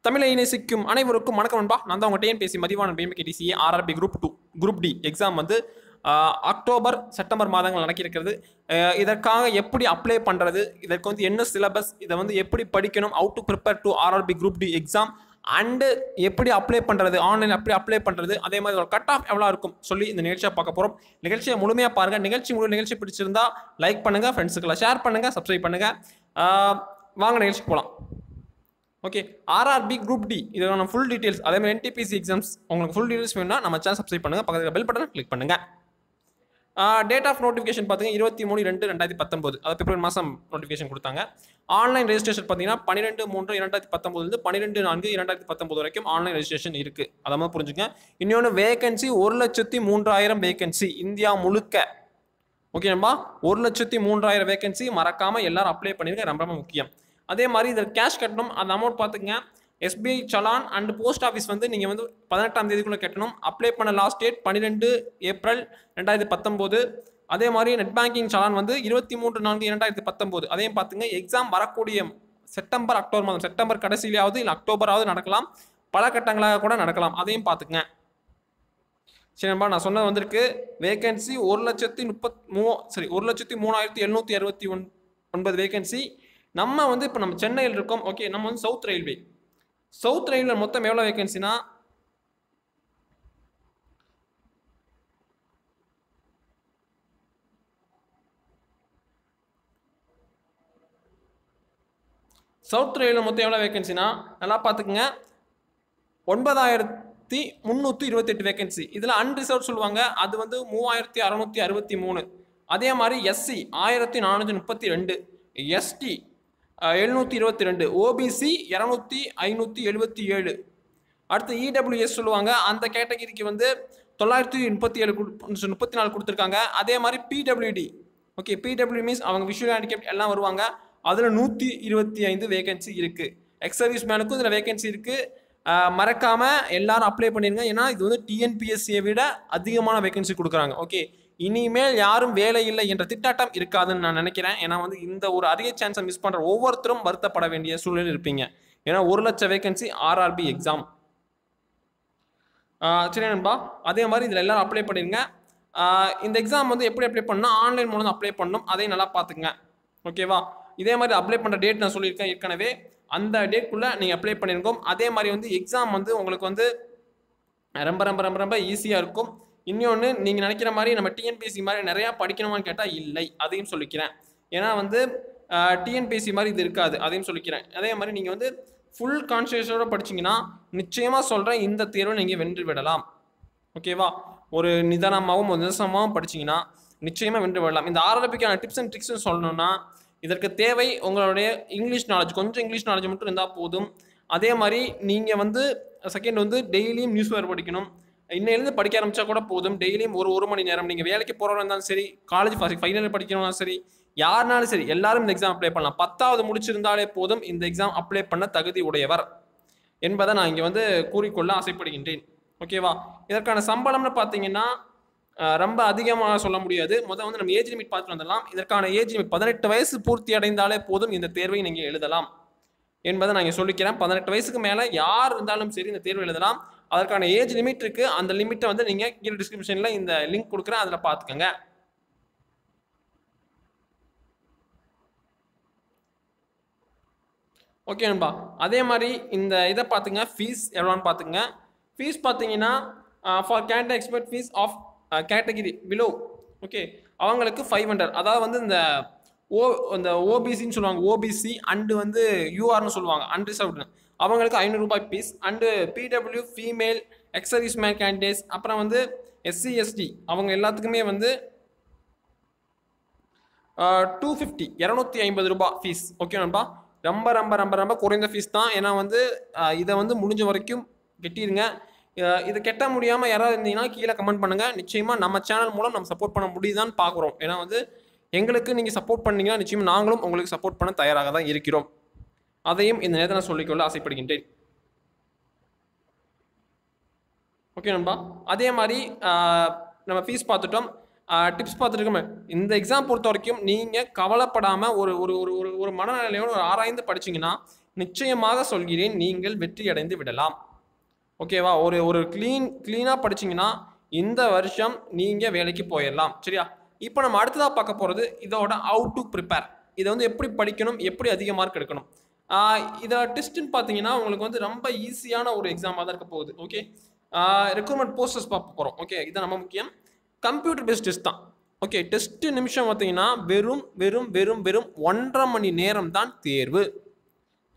தமிழை நேசிக்கும் அனைவருக்கும் வணக்கம் நண்பா. நான் தான் உங்கள் டிஎன்பிஎஸ்சி மதிவான பிஎம்கேடிசிஏ RRB group 2 group D exam வந்து அக்டோபர் செப்டம்பர் மாதங்கள் நடக்கிறது. இதற்காக எப்படி அப்ளை பண்ணுறது, இதற்கு வந்து என்ன சிலபஸ், இதை வந்து எப்படி படிக்கணும், how to prepare to RRB group D exam and எப்படி அப்ளை பண்ணுறது, ஆன்லைன் எப்படி அப்ளை பண்ணுறது, அதே மாதிரி ஒரு கட் ஆஃப் எவ்வளோ இருக்கும் சொல்லி இந்த நிகழ்ச்சியை பார்க்க போகிறோம். நிகழ்ச்சியை முழுமையாக பாருங்கள். நிகழ்ச்சி பிடிச்சிருந்தா லைக் பண்ணுங்கள், ஃப்ரெண்ட்ஸுக்கெல்லாம் ஷேர் பண்ணுங்கள், சப்ஸ்கிரைப் பண்ணுங்கள். வாங்க நிகழ்ச்சிக்கு போகலாம். ஓகே, ஆர்ஆர்பி குரூப் டி இதோட ஃபுல் டீட்டெயில்ஸ், அதே மாதிரி என்டிபிசி எக்ஸாம்ஸ் உங்களுக்கு ஃபுல் டீட்டெயில்ஸ் வேணும்னா நம்ம சேனல் சப்ஸ்கிரைப் பண்ணுங்கள், பக்கத்தில் பெல் பட்டனை கிளிக் பண்ணுங்கள். டேட் ஆஃப் நோட்டிஃபிகேஷன் பார்த்தீங்கன்னா 23/2/2019, அது பிப்ரவரி மாதம் நோட்டிஃபிகேஷன் கொடுத்தாங்க. ஆன்லைன் ரெஜிஸ்ட்ரேஷன் பார்த்தீங்கன்னா 12/3/2019 12/4/2019 வரைக்கும் ஆன்லைன் ரெஜிஸ்ட்ரேஷன் இருக்குது. அதை மாதிரி புரிஞ்சுங்க. இன்னொன்று வேகன்சி 1,03,000 வேகன்சி இந்தியா முழுக்க. ஓகேம்பா, 1,03,000 வேகன்சி மறக்காமல் எல்லாரும் அப்ளை பண்ணிருங்க, ரொம்ப ரொம்ப முக்கியம். அதே மாதிரி இதில் கேஷ் கட்டணும். அந்த அமௌண்ட் பார்த்துங்க, SBI challan and post office வந்து நீங்கள் வந்து 18ஆம் தேதிக்குள்ளே கட்டணும். அப்ளை பண்ண லாஸ்ட் டேட் 12 ஏப்ரல் 2019. அதே மாதிரி நெட் பேங்கிங் சலான் வந்து 23/4/2019. அதையும் பார்த்துங்க. எக்ஸாம் வரக்கூடிய செப்டம்பர் அக்டோபர் மாதம், செப்டம்பர் கடைசியிலாவது இல்லை அக்டோபராவது நடக்கலாம், பல கட்டங்களாக கூட நடக்கலாம், அதையும் பார்த்துங்க. சரிப்பா, நான் சொன்னது வந்திருக்கு. Vacancy 1,03,769 vacancy. நம்ம வந்து இப்போ நம்ம சென்னையில் இருக்கோம். ஓகே, நம்ம வந்து சவுத் ரயில்வே மொத்தம் எவ்வளோ வேகன்சினா நல்லா பார்த்துக்குங்க, 9,328 வேகன்சி. இதில் அன்ரிசர்வ் சொல்லுவாங்க, அது வந்து 3,663. அதே மாதிரி எஸ்சி 1,432, எஸ்டி 722, ஓபிசி 577. அடுத்து இடபிள்யூஎஸ் சொல்லுவாங்க, அந்த கேட்டகிரிக்கு வந்து 934 கொடுத்துருக்காங்க. அதே மாதிரி பிடபிள்யூடி, ஓகே, பிடபிள்யூ மீன்ஸ் அவங்க விஷுவல் ஹேண்டிகேப்ட் எல்லாம் வருவாங்க, அதில் 125 வேகன்சி இருக்குது. எக்ஸ் சர்வீஸ் மேனுக்கும் இதில் வேகன்சி இருக்குது. மறக்காமல் எல்லாரும் அப்ளை பண்ணிடுங்க, ஏன்னா இது வந்து டிஎன்பிஎஸ்சியை விட அதிகமான வேகன்சி கொடுக்குறாங்க. ஓகே, இனிமேல் யாரும் வேலை இல்லை என்ற திட்டாட்டம் இருக்காதுன்னு நான் நினைக்கிறேன். ஏன்னா வந்து இந்த ஒரு அரிய சான்ஸை மிஸ் பண்ணுற ஒவ்வொருத்தரும் வருத்தப்பட வேண்டிய சூழ்நிலை இருப்பீங்க. ஏன்னா 1,00,000 வேகன்சி ஆர்ஆர்பி எக்ஸாம். சரி நண்பா, அதே மாதிரி இதில் எல்லாரும் அப்ளை பண்ணிடுங்க. இந்த எக்ஸாம் வந்து எப்படி அப்ளை பண்ணணும், ஆன்லைன் மூலம் அப்ளை பண்ணணும், அதையும் நல்லா பார்த்துங்க. ஓகேவா, இதே மாதிரி அப்ளை பண்ணுற டேட் நான் சொல்லியிருக்கேன் ஏற்கனவே, அந்த டேட்குள்ளே நீங்கள் அப்ளை பண்ணியிருக்கோம். அதே மாதிரி வந்து எக்ஸாம் வந்து உங்களுக்கு வந்து ரொம்ப ரொம்ப ரொம்ப ரொம்ப ஈஸியாக இருக்கும். இன்னொன்று, நீங்கள் நினைக்கிற மாதிரி நம்ம டிஎன்பிஎஸ்சி மாதிரி நிறையா படிக்கணுமான்னு கேட்டால் இல்லை, அதையும் சொல்லிக்கிறேன். ஏன்னா வந்து டிஎன்பிஎஸ்சி மாதிரி இது இருக்காது, அதையும் சொல்லிக்கிறேன். அதே மாதிரி நீங்கள் வந்து ஃபுல் கான்சன்ட்ரேஷனோட படிச்சிங்கன்னா நிச்சயமாக சொல்கிறேன், இந்த தேர்வை நீங்கள் வென்று விடலாம். ஓகேவா, ஒரு நிதானமாகவும் ஒரு நிதர்சனமாகவும் படிச்சிங்கன்னா நிச்சயமாக வென்று விடலாம். இந்த ஆர்ஆர்பிக்கான டிப்ஸ் அண்ட் ட்ரிக்ஸ்னு சொல்லணும்னா இதற்கு தேவை உங்களுடைய இங்கிலீஷ் நாலேஜ், கொஞ்சம் இங்கிலீஷ் நாலேஜ் மட்டும் இருந்தால் போதும். அதே மாதிரி நீங்கள் வந்து செகண்ட் வந்து டெய்லியும் நியூஸ் பேப்பர் படிக்கணும். இன்னையிலேருந்து படிக்க ஆரம்பித்தா கூட போதும். டெய்லியும் ஒரு மணி நேரம், நீங்கள் வேலைக்கு போகிறவங்க இருந்தாலும் சரி, காலேஜ் ஃபைனல் படிக்கணும்னாலும் சரி, யாருனாலும் சரி, எல்லாரும் இந்த எக்ஸாம் அப்ளை பண்ணலாம். 10வது முடிச்சிருந்தாலே போதும் இந்த எக்ஸாம் அப்ளை பண்ண தகுதி உடையவர் என்பதை நான் இங்கே வந்து கூறிக்கொள்ள ஆசைப்படுகின்றேன். ஓகேவா, இதற்கான சம்பளம்னு பார்த்தீங்கன்னா ரொம்ப அதிகமாக சொல்ல முடியாது. முதல் வந்து நம்ம ஏஜ் லிமிட் பார்த்துட்டு வந்துடலாம். இதற்கான ஏஜ் லிமிட் 18 வயசு பூர்த்தி அடைந்தாலே போதும் இந்த தேர்வை நீங்கள் எழுதலாம் என்பதை நான் இங்கே சொல்லிக்கிறேன். 18 வயசுக்கு மேலே யார் இருந்தாலும் சரி இந்த தேர்வு எழுதலாம். அதற்கான ஏஜ் லிமிட் இருக்குது. அந்த லிமிட்டை வந்து நீங்கள் கீழே டிஸ்கிரிப்ஷனில் இந்த லிங்க் கொடுக்குறேன், அதில் பார்த்துக்கோங்க. ஓகே நண்பா, அதே மாதிரி இந்த இதை பார்த்துங்க, ஃபீஸ் எவ்வளோன்னு பார்த்துங்க. ஃபீஸ் பார்த்தீங்கன்னா for candidate expect fees of category below, okay, அவங்களுக்கு 500. அதாவது வந்து இந்த ஓபிசின்னு சொல்லுவாங்க, ஓபிசி அண்டு வந்து யூஆர்னு சொல்லுவாங்க, அன்ரிசர்வ்டு, அவங்களுக்கு 500 ரூபாய் fees. And PW female ex service man candidates, அப்புறம் வந்து எஸ்சி எஸ்டி அவங்க எல்லாத்துக்குமே வந்து 250 ரூபாய் ஃபீஸ். ஓகே நண்பா, ரொம்ப ரொம்ப ரொம்ப ரொம்ப குறைந்த ஃபீஸ் தான். ஏன்னா வந்து இதை வந்து முடிஞ்ச வரைக்கும் கெட்டிடுங்க. இதை கெட்ட முடியாமல் யாராவது இருந்தீங்கன்னா கீழே கமெண்ட் பண்ணுங்கள். நிச்சயமாக நம்ம சேனல் மூலம் நம்ம சப்போர்ட் பண்ண முடியுதான்னு பார்க்குறோம். ஏன்னா வந்து எங்களுக்கு நீங்கள் சப்போர்ட் பண்ணீங்கன்னா நிச்சயமாக நாங்களும் உங்களுக்கு சப்போர்ட் பண்ண தயாராக தான் இருக்கிறோம். அதையும் இந்த நேரத்தை நான் சொல்லிக்கொள்ள ஆசைப்படுகின்றேன். ஓகே நண்பா, அதே மாதிரி நம்ம ஃபீஸ் பார்த்துட்டோம், டிப்ஸ் பார்த்துருக்கோமே. இந்த எக்ஸாம் பொறுத்த வரைக்கும் நீங்கள் கவலைப்படாமல் ஒரு ஒரு ஒரு ஒரு மனநிலையோடு ஒரு ஆராய்ந்து படிச்சிங்கன்னா நிச்சயமாக சொல்கிறேன், நீங்கள் வெற்றி அடைந்து விடலாம். ஓகேவா? ஒரு க்ளீனாக படிச்சிங்கன்னா இந்த வருஷம் நீங்கள் வேலைக்கு போயிடலாம். சரியா? இப்போ நம்ம அடுத்ததாக பார்க்க போகிறது இதோட ஹவு டு ப்ரிப்பேர். இதை வந்து எப்படி படிக்கணும், எப்படி அதிக மார்க் எடுக்கணும். இதை டெஸ்ட்டுன்னு பார்த்தீங்கன்னா உங்களுக்கு வந்து ரொம்ப ஈஸியான ஒரு எக்ஸாமாக தான் இருக்க போகுது. ஓகே, ரெக்ரூட்மெண்ட் போஸ்டர்ஸ் பார்க்க போகிறோம். ஓகே, இதுதான் நம்ம முக்கியம். கம்ப்யூட்டர் பேஸ்ட் டெஸ்ட் தான். ஓகே, டெஸ்ட்டு நிமிஷம் பார்த்தீங்கன்னா வெறும் 1.5 மணி நேரம் தான் தேர்வு.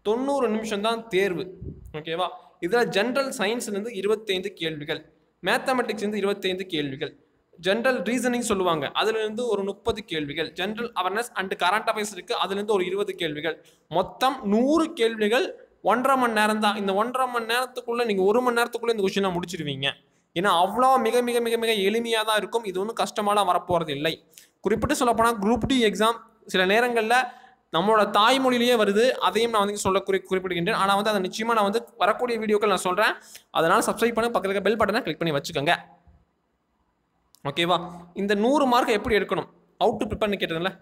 90 நிமிஷம் தான் தேர்வு. ஓகேவா? இதில் ஜென்ரல் சயின்ஸ்லேருந்து 25 கேள்விகள், மேத்தமெட்டிக்ஸ்லேருந்து 25 கேள்விகள், ஜென்ரல் ரீசனிங் சொல்லுவாங்க அதுலேருந்து ஒரு 30 கேள்விகள், general awareness and current affairs இருக்குது அதுலேருந்து ஒரு 20 கேள்விகள், மொத்தம் 100 கேள்விகள். 1.5 மணி நேரம் தான். இந்த 1.5 மணி நேரத்துக்குள்ளே நீங்கள் 1 மணி நேரத்துக்குள்ளே இந்த கொஸ்டினை முடிச்சிடுவீங்க. ஏன்னா அவ்வளோ மிக மிக மிக மிக எளிமையாக தான் இருக்கும். இது ஒன்றும் கஷ்டமாலாம் வரப்போகிறது இல்லை. குறிப்பிட்டு சொல்லப்போனால் குரூப் டி எக்ஸாம் சில நேரங்களில் நம்மளோட தாய்மொழியிலேயே வருது. அதையும் நான் வந்து குறிப்பிடுகின்றேன். ஆனால் வந்து அதை நிச்சயமாக நான் வந்து வரக்கூடிய வீடியோக்கள் நான் சொல்கிறேன். அதனால் சப்ஸ்கிரைப் பண்ணி பக்கத்தில் இருக்க பெல் பட்டனை கிளிக் பண்ணி வச்சுக்கோங்க. ஓகேவா? இந்த 100 மார்க் எப்படி எடுக்கணும், ஹவு டு ப்ரிப்பேர்னு கேட்டதில்ல,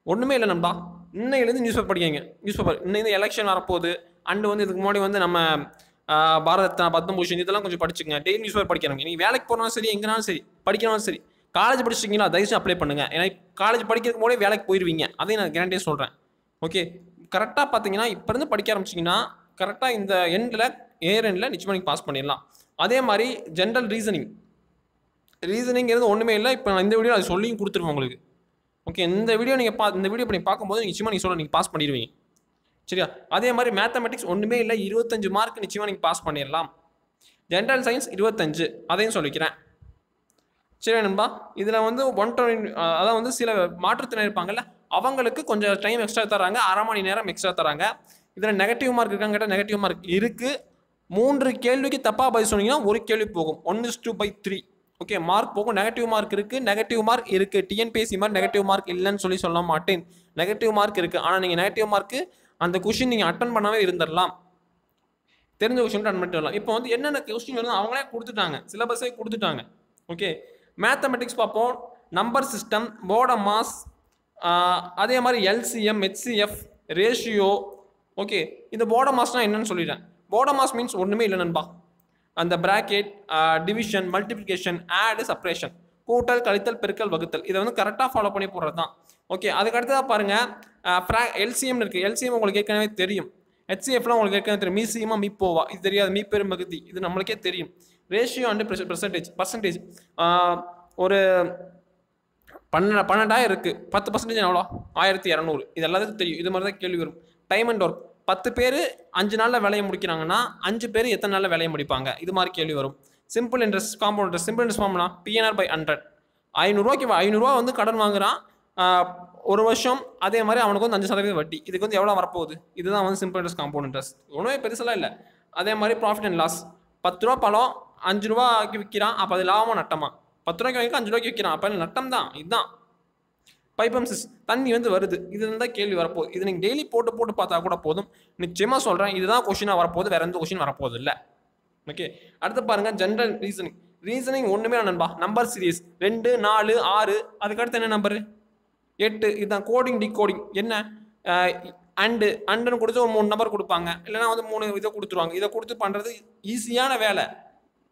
ஒன்றுமே இல்லை நண்பா. இன்னையிலேருந்து நியூஸ் பேப்பர் படிக்கங்க. நியூஸ் பேப்பர் இன்னைக்கு எலெக்ஷன் வரப்போகுது. அண்டு வந்து இதுக்கு முன்னாடி வந்து நம்ம பாரத் பத்மபூஷன் இதெல்லாம் கொஞ்சம் படிச்சுங்க. டெய்லி நியூஸ் பேப்பர் படிக்கணும். நீங்கள் வேலைக்கு போனாலும் சரி, எங்கேனாலும் சரி, படிக்கணும் சரி. காலேஜ் படிச்சிட்டிங்களா, தயவுசெய்து அப்ளை பண்ணுங்கள். ஏன்னா காலேஜ் படிக்கிறதுக்கு போதே வேலைக்கு போயிடுவீங்க. அதையும் நான் கேரண்டியாக சொல்கிறேன். ஓகே, கரெக்டாக பார்த்தீங்கன்னா இப்போ இருந்து படிக்க ஆரம்பிச்சிங்கன்னா கரெக்டாக இந்த எண்டில் நிச்சயமாக நீங்கள் பாஸ் பண்ணிடலாம். அதே மாதிரி ஜென்ரல் ரீசனிங்கிறது ஒன்றுமே இல்லை. இப்போ நான் இந்த வீடியோ அது சொல்லியும் கொடுத்துருவேன் உங்களுக்கு. ஓகே, இந்த வீடியோ இப்போ நீங்கள் பார்க்கும்போது நிச்சயமாக நீங்கள் பாஸ் பண்ணிடுவீங்க. சரியா? அதே மாதிரி மேத்தமெட்டிக்ஸ் ஒன்றுமே இல்லை, 25 மார்க் நிச்சயமாக நீங்கள் பாஸ் பண்ணிடலாம். ஜென்ரல் சயின்ஸ் 25, அதையும் சொல்லிக்கிறேன். சரி நண்பா, இதில் வந்து 120, அதான் வந்து சில மாற்றுத்திறன் இருப்பாங்கல்ல, அவங்களுக்கு கொஞ்சம் டைம் எக்ஸ்ட்ரா தராங்க, 1/2 மணி நேரம் எக்ஸ்ட்ரா தராங்க. இதில் நெகட்டிவ் மார்க் இருக்காங்க கேட்டால் நெகட்டிவ் மார்க் இருக்குது. 3 கேள்விக்கு தப்பாக பதில் சொன்னீங்கன்னா 1 கேள்வி போகும். 1:3 ஓகே மார்க் போகும். நெகட்டிவ் மார்க் இருக்குது. டிஎன்பிஎஸ்சி மாதிரி நெகட்டிவ் மார்க் இல்லைன்னு சொல்ல மாட்டேன். நெகட்டிவ் மார்க் இருக்குது. ஆனால் நீங்கள் நெகட்டிவ் மார்க்கு அந்த கொஸ்டின் நீங்கள் அட்டன் பண்ணாவே இருந்துடலாம். தெரிஞ்ச கொஸ்டின் அட்டன் பண்ணிட்டு வரலாம். இப்போ வந்து என்னென்ன கொஸ்டின் வந்து அவங்களே கொடுத்துட்டாங்க, சிலபஸே கொடுத்துட்டாங்க. ஓகே, மேத்தமெட்டிக்ஸ் பார்ப்போம். நம்பர் சிஸ்டம், போர்ட் மாஸ், அதே மாதிரி எல்சிஎம், ஹெச்சிஎஃப், ரேஷியோ. ஓகே, இந்த போர்ட் மாஸ்னால் என்னன்னு சொல்லிடுறேன். போர்ட் மாஸ் மீன்ஸ் ஒன்றுமே இல்லை நண்பா. அந்த பிராக்கெட், டிவிஷன், மல்டிப்ளிகேஷன், ஆடு, சப்ரேஷன், கூட்டல், கழித்தல், பெருக்கல், வகுத்தல், இதை வந்து கரெக்டாக ஃபாலோ பண்ணி போடுறது தான். ஓகே, அதுக்கு அடுத்ததாக பாருங்கள் எல்சிஎம் இருக்குது. எல்சிஎம் உங்களுக்கு ஏற்கனவே தெரியும். ஹெச்சிஎஃப்லாம் உங்களுக்கு ஏற்கனவே தெரியும். மீசியமா மீப்போவா இது தெரியாது. மீப்பெரும் பகுதி இது நம்மளுக்கே தெரியும். ரேஷியோ அண்டு பர்சன்டேஜ் ஒரு 12,000 இருக்குது. 10% எவ்வளோ? 1200. இது எல்லாத்துக்கும் தெரியும். இது மாதிரி தான் கேள்வி வரும். டைம் அண்ட் ஒர்க் 10 பேர் 5 நாளில் வேலையை முடிக்கிறாங்கன்னா 5 பேர் எத்தனை நாளில் வேலையை முடிப்பாங்க, இது மாதிரி கேள்வி வரும். Simple interest, compound interest. Simple interest ஃபார்ம்னா PNR/100. 500 ரூபா வந்து கடன் வாங்குறான் ஒரு வருஷம். அதே மாதிரி அவனுக்கு வந்து 5% வட்டி. இதுக்கு வந்து எவ்வளோ வரப்போகுது? இதுதான் வந்து சிம்பிள் இன்ட்ரெஸ்ட், காம்பவுண்ட் இன்ட்ரெஸ்ட். ஒன்றுமே பெருசெல்லாம் இல்லை. அதே மாதிரி ப்ராஃபிட் அண்ட் லாஸ். 10 ரூபா பழம் 5 ரூபாய்க்கு விற்கிறான், அப்போ அது லாபமாக நட்டமா? 10 ரூபாய்க்கு வாங்கி 5 ரூபாய்க்கு விற்கிறான், அப்போ நட்டம் தான். இதுதான் பைப்பம்சிஸ். தண்ணி வந்து வருது. இது தான் கேள்வி வரப்போகுது. இது நீங்கள் டெய்லி போட்டு பார்த்தா கூட போதும். நிச்சயமாக சொல்கிறேன், இதுதான் கொஸ்டினாக வரப்போகுது, வேற எந்த கொஸ்டின் வரப்போகுது இல்லை. ஓகே, அடுத்து பாருங்கள் ஜென்ரல் ரீசனிங் ஒன்றுமே நண்பா. Number series 2, 4, 6. அதுக்கடுத்து என்ன நம்பரு? 8. இதுதான் கோடிங் டிகோடிங். என்ன அண்டுன்னு கொடுத்து ஒரு 3 நம்பர் கொடுப்பாங்க, இல்லைனா வந்து 3 இதை கொடுத்துருவாங்க. இதை கொடுத்து பண்ணுறது ஈஸியான வேலை.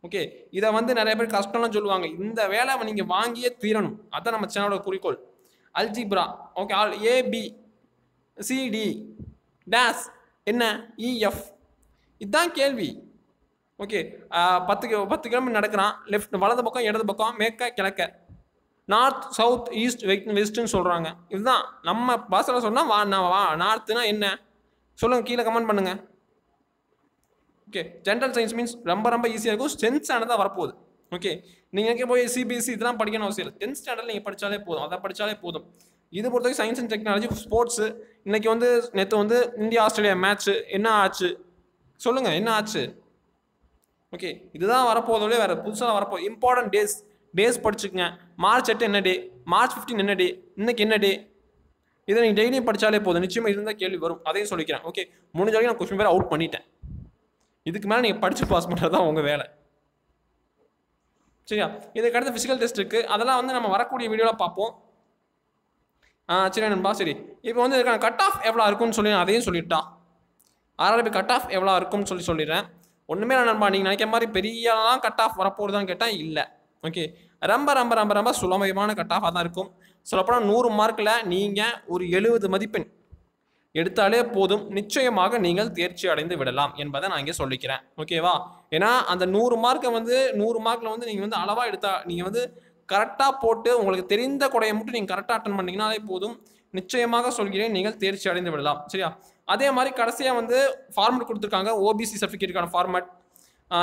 ஓகே, இதை வந்து நிறைய பேர் கஷ்டம்லாம் சொல்லுவாங்க. இந்த வேலை நீங்கள் வாங்கியே தீரணும். அதுதான் நம்ம சேனலோட குறிக்கோள். அல்ஜிப்ரா. ஓகே, ஏபி சிடி டேஸ் என்ன இஎஃப், இதுதான் கேள்வி. ஓகே, 10 கிலோமீட்டர் நடக்கிறான். லெஃப்ட் வலது பக்கம், இடது பக்கம், மேற்க கிழக்க, நார்த் சவுத் ஈஸ்ட் வெஸ்ட்னு சொல்கிறாங்க. இதுதான் நம்ம பாஷையில் சொன்னால் நார்த்துனா என்ன சொல்லுங்கள், கீழே கமெண்ட் பண்ணுங்கள். ஓகே, ஜென்ரல் சயின்ஸ் மீன்ஸ் ரொம்ப ஈஸியாக இருக்கும். 10th ஸ்டாண்டர்ட் தான் வரப்போகுது. ஓகே, நீங்கள் எங்கே போய் சிபிஎஸ்சி இதெல்லாம் படிக்கணும் அவசியம் இல்லை. 10th ஸ்டாண்டர்ட் நீங்கள் படித்தாலே போதும், அதை படித்தாலே போதும். இது பொறுத்தவரைக்கும் சயின்ஸ் அண்ட் டெக்னாலஜி, ஸ்போர்ட்ஸு. இன்றைக்கி வந்து நேற்று வந்து இந்தியா ஆஸ்திரேலியா மேட்ச்சு என்ன ஆச்சு சொல்லுங்கள், என்ன ஆச்சு? ஓகே, இதுதான் வரப்போதோட வேறு புதுசாக வரப்போகுது. Important days படிச்சுக்கங்க. மார்ச் 8 என்ன டே, மார்ச் 15 என்ன டே, இன்னைக்கு என்ன டே, இதை நீங்கள் டெய்லியும் படித்தாலே போதும். நிச்சயமாக இருந்தால் கேள்வி வரும், அதையும் சொல்லிக்கிறேன். ஓகே, முடிஞ்ச வரைக்கும் நான் கொஸ்டின் பேர் அவுட் பண்ணிட்டேன். இதுக்கு மேலே நீங்கள் படித்து பாஸ் பண்ணுறது தான் உங்கள் வேலை. சரியா? இதுக்கு அடுத்து ஃபிசிக்கல் டெஸ்ட் இருக்குது. அதெல்லாம் வந்து நம்ம வரக்கூடிய வீடியோவில் பார்ப்போம். சரி நண்பா. சரி, இப்போ வந்து இதுக்கான கட் ஆஃப் எவ்வளோ இருக்குன்னு சொல்லி அதையும் சொல்லிட்டா. ஆர்ஆர்பி கட் ஆஃப் எவ்வளோ இருக்கும்னு சொல்லிடுறேன். ஒன்றுமே இல்லை நண்பா, நீங்கள் நினைக்கிற மாதிரி பெரியலாம் கட் ஆஃப் வரப்போகுதான்னு கேட்டால் இல்லை. ஓகே, ரொம்ப ரொம்ப ரொம்ப ரொம்ப சுலபமான கட் ஆஃபாக தான் இருக்கும். சொல்லப்போனால் 100 மார்க்கில் நீங்கள் ஒரு 70 மதிப்பெண் எடுத்தாலே போதும், நிச்சயமாக நீங்கள் தேர்ச்சி அடைந்து விடலாம் என்பதை நான் இங்கே சொல்லிக்கிறேன். ஓகேவா? ஏன்னா அந்த 100 மார்க்கை வந்து 100 மார்க்கில் வந்து நீங்கள் வந்து அளவாக எடுத்தா நீங்கள் வந்து கரெக்டாக போட்டு உங்களுக்கு தெரிந்த கொடையை மட்டும் நீங்கள் கரெக்டாக அட்டன் பண்ணிங்கனாலே போதும், நிச்சயமாக சொல்கிறேன் நீங்கள் தேர்ச்சி அடைந்து விடலாம். சரியா? அதே மாதிரி கடைசியாக வந்து ஃபார்மேட் கொடுத்துருக்காங்க, ஓபிசி சர்டிஃபிகேட்டுக்கான ஃபார்மேட்.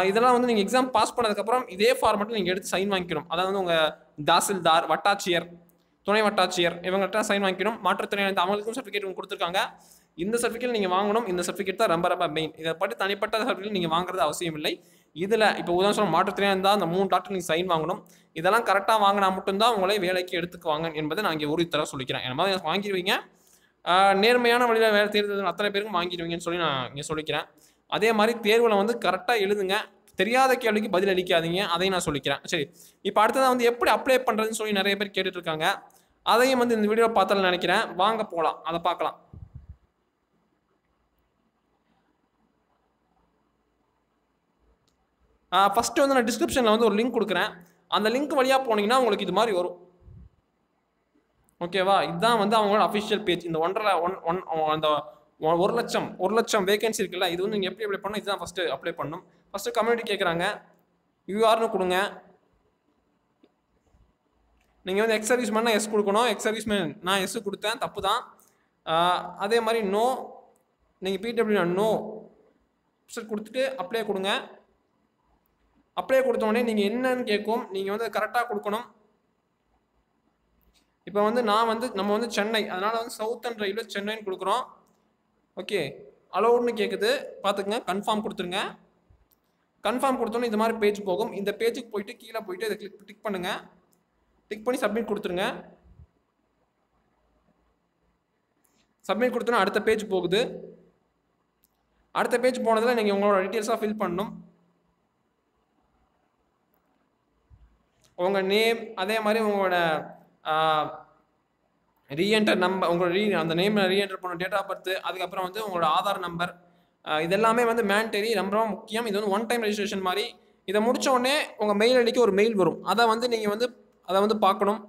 இதெல்லாம் வந்து நீங்கள் எக்ஸாம் பாஸ் பண்ணதுக்கப்புறம் இதே ஃபார்மேட்டில் நீங்கள் எடுத்து சைன் வாங்கிக்கணும். அதாவது வந்து உங்கள் தாசில்தார், வட்டாட்சியர், துணை வட்டாட்சியர் இவங்கள்ட்ட சைன் வாங்கிக்கணும். மாற்றுத்திறனாளி அவங்களுக்கும் சர்டிஃபிகேட் கொடுத்துருக்காங்க. இந்த சர்டிஃபிகேட் நீங்கள் வாங்கணும். இந்த சர்டிஃபிகேட் தான் ரொம்ப ரொம்ப மெயின். இதை பற்றி தனிப்பட்ட சர்டிஃபிகேட் நீங்கள் வாங்குறது அவசியம் இல்லை. இதில் இப்போ உதாரணம் சொல்ல மாற்றுத்திறனாளி இருந்தால் அந்த 3 டாக்டர் நீங்கள் சைன் வாங்கணும். இதெல்லாம் கரெக்டாக வாங்கினா மட்டும்தான் உங்களை வேலைக்கு எடுத்துக்குவாங்க என்பதை நான் இங்கே உறுதித்தர சொல்லிக்கிறேன். என்ன மாதிரி வாங்கிடுவீங்க, நேர்மையான வழியில் வேலை தேர்தல் அத்தனை பேருக்கும் வாங்கிடுவீங்கன்னு சொல்லி நான் இங்கே சொல்லிக்கிறேன். அதே மாதிரி தேர்வில் வந்து கரெக்டாக எழுதுங்க, தெரியாத கேள்விக்கு பதில் அளிக்காதீங்க, அதையும் நான் சொல்லிக்கிறேன். சரி, இப்போ அடுத்ததான் வந்து எப்படி அப்ளை பண்ணுறதுன்னு சொல்லி நிறைய பேர் கேட்டுட்டு இருக்காங்க. அதையும் வந்து இந்த வீடியோ பார்த்தாலும் நினைக்கிறேன். வாங்க போகலாம், அதை பார்க்கலாம். ஃபஸ்ட்டு வந்து நான் டிஸ்கிரிப்ஷனில் வந்து ஒரு லிங்க் கொடுக்குறேன். அந்த லிங்க் வழியாக போனீங்கன்னா உங்களுக்கு இது மாதிரி வரும். ஓகேவா? இதுதான் வந்து அவங்களோட அஃபிஷியல் பேஜ். இந்த அந்த 1,00,000 வேகன்சி இருக்குல்ல, இது வந்து நீங்கள் எப்படி அப்ளை பண்ணணும், இதுதான் ஃபஸ்ட்டு அப்ளை பண்ணணும். ஃபஸ்ட்டு கம்யூனிட்டி கேட்குறாங்க, யூஆர்னு கொடுங்க. நீங்கள் வந்து எக்ஸ் சர்வீஸ் மேன்னா எஸ் கொடுக்கணும். எக்ஸ் சர்வீஸ் மேன் நான் எஸ் கொடுத்தேன், தப்பு தான். அதே மாதிரி நோ, நீங்கள் பிடபிள்யூ நோ கொடுத்துட்டு அப்ளை கொடுங்க. அப்ளை கொடுத்தோடனே நீங்கள் என்னன்னு கேட்கும், நீங்கள் வந்து கரெக்டாக கொடுக்கணும். இப்போ வந்து நம்ம வந்து சென்னை, அதனால் வந்து சவுத்தர்ன் ரயில்வே சென்னைன்னு கொடுக்குறோம். ஓகே, அலோடுன்னு கேட்குது, பார்த்துக்குங்க. கன்ஃபார்ம் கொடுத்துருங்க. கன்ஃபார்ம் கொடுத்தோன்னே இது மாதிரி பேஜ் போகும். இந்த பேஜுக்கு போயிட்டு கீழே போயிட்டு இதை டிக் பண்ணுங்கள். டிக் பண்ணி சப்மிட் கொடுத்துருங்க. சப்மிட் கொடுத்தோன்னா அடுத்த பேஜ் போகுது. அடுத்த பேஜ் போனதில் நீங்கள் உங்களோட டீட்டெயில்ஸாக ஃபில் பண்ணணும். உங்கள் நேம், அதே மாதிரி உங்களோட ரீஎன்டர் நம்பர், உங்களோட அந்த நேம் ரீஎன்டர் பண்ண டேட் ஆஃப் பர்த், அதுக்கப்புறம் வந்து உங்களோட ஆதார் நம்பர், இதெல்லாமே வந்து மேண்டரி, ரொம்ப முக்கியம். இது வந்து ஒன் டைம் ரெஜிஸ்ட்ரேஷன் மாதிரி. இதை முடித்த உடனே உங்கள் மெயில் ஐடிக்கு ஒரு மெயில் வரும். அதை வந்து நீங்கள் வந்து பார்க்கணும்.